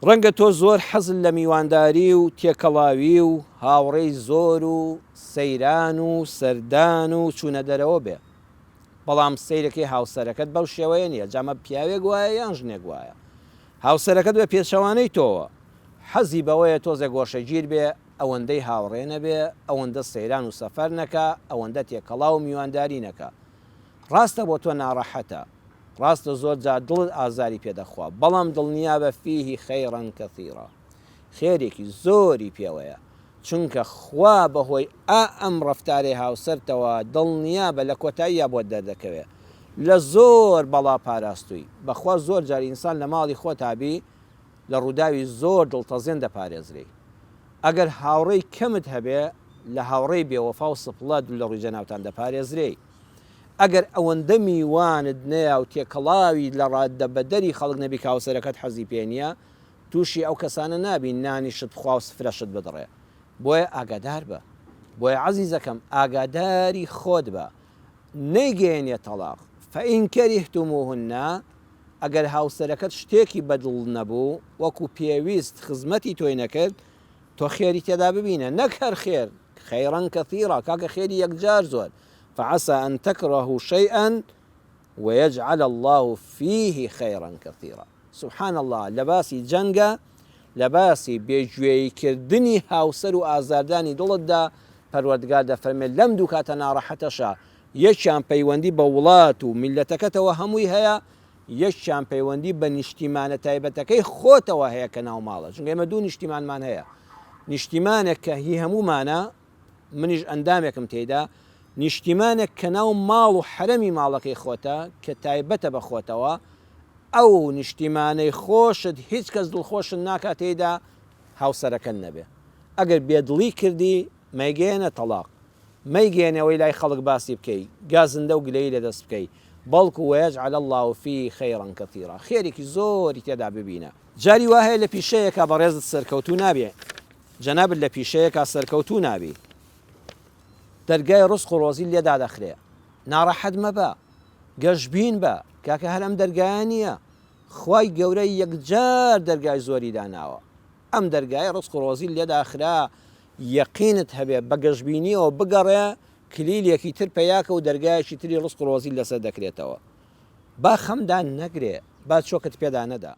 ڕەنگە تۆ زۆر حەزت لە میوانداری و تێکەڵاوی و هاوڕێی زۆر و سەیران و سەردان و چوونە دەرەوە بێ، بەڵام سەیرەکەی هاوسەرەکەت بەو شێوەیە نییە. جامە پیاوێک وایە یان ژنێک وایە، هاوسەرەکەت بە پێچەوانەی تۆوە حەزی بەوەیە تۆزێک گۆشەگیر بێ، ئەوەندەی هاوڕێ نەبێ، ئەوەندە سەیران و سەفەر نەکە، ئەوەندە تێکەڵاو و میوانداری نەکە. ڕاستە بۆ تۆ ناڕەحەتە، ڕاستە زۆر جار دڵت ئازاری پێدەخوا، بەڵام دڵنیا بە فیهی خەیڕەن کەثیرە، خێرێکی زۆری پێوەیە، چونکە خوا بەهۆی ئەم ڕەفتارەی هاوسەرتەوە دڵنیا بە لە کۆتاییە بۆ دەردەکەوێت لە زۆر بەڵا پاراستووی. بەخوا زۆر جار ئینسان لە ماڵی خۆتابی لە ڕووداوی زۆر دڵتەزێن دەپارێزری. ئەگەر هاوڕێی کەمت هەبێ لە هاوڕێی بێوەفا و سپڵەت لە ڕووی جەناوتان دەپارێزرێ. ئەگەر ئەوەندە میوانت نەیە و تێکەڵاوی لە ڕاددە بەدەری خەڵک نەبی هاوسەرەکەت حەزی پێ نییە، تووشی ئەو کەسانە نابی نانیشت خوا و سفرەشت بدڕێ. بۆیە ئاگادار بە، بۆیە عەزیزەکەم ئاگاداری خۆت بە، نەیگەێنێ تەلاق. فەئین کەریهتموهن، ئەگەر هاوسەرەکەت شتێکی بەدڵ نەبوو وەکو پێویست خزمەتی تۆی نەکرد، تۆ خێری تێدا ببینە، نەک هەر خێر، خەیڕەن کەثیرە، کاکە خێری یەکجار زۆر. فعسى أن تكرهوا شيئا ويجعل الله فيه خيرا كثيرا. سبحان الله. لباسي جنگا، لباسي بيجوي كردني هاوسر و آزارداني دڵتدا پەروەردگار دەفەرمێ لەم دوو کاتە ناڕەحەتەشە، یەکیان پەیوەندی بە وڵات و میلەتەکەتەوە هەمووی هەیە، یەکیان پەیوەندی بە نیشتیمانە تایبەتەکەی خۆتەوە هەیە کە ناو ماڵە. چونکە ئێمە دوو نیشتیمانمان هەیە، نیشتیمانێک کە هی هەموومانە، منیش ئەندامێکم تێدا، نیشتیمانێک کە ناو ماڵ و حرەمی ماڵەکەی خۆتە کە تایبەتە بە خۆتەوە. ئەو نیشتیمانەی خۆشت هیچ کەس دڵخۆشت ناکات تێیدا هاوسەرەکەت نەبێ. ئەگەر بێدڵی کردی مەیگەێنە تەلاق، مەیگەێنەوەی لای خەڵک باسی بکەی، گازندە و گلەی لەدەست بکەی، بەڵکو وەیەجعل الله فیه خەیڕەن کەثیرا، خێرێکی زۆری تێدا ببینە. جاری وا هەیە لە پیشەیەکە بەڕێزت سەرکەوتوو نابێ، جەنابت لە پیشەیەکە سەرکەوتوو نابی، دەرگای ڕزق و ڕۆزی لێدا دەخرێ، ناڕەحەت مەبە، گەشبین بە، کاکە هەر ئەم دەرگایە نییە، خوای گەورەی یەکجار دەرگای زۆری داناوە، ئەم دەرگای ڕزق و ڕۆزی لێداخرا، یەقینت هەبێ بە گەشببینیەوە بگەڕێ کلیلێکی تر پەیاکە و دەرگایەکی تری ڕزق و ڕۆزی لەسەر دەکرێتەوە. با خەمدان نەگرێ، با چۆکت پێدا نەدا.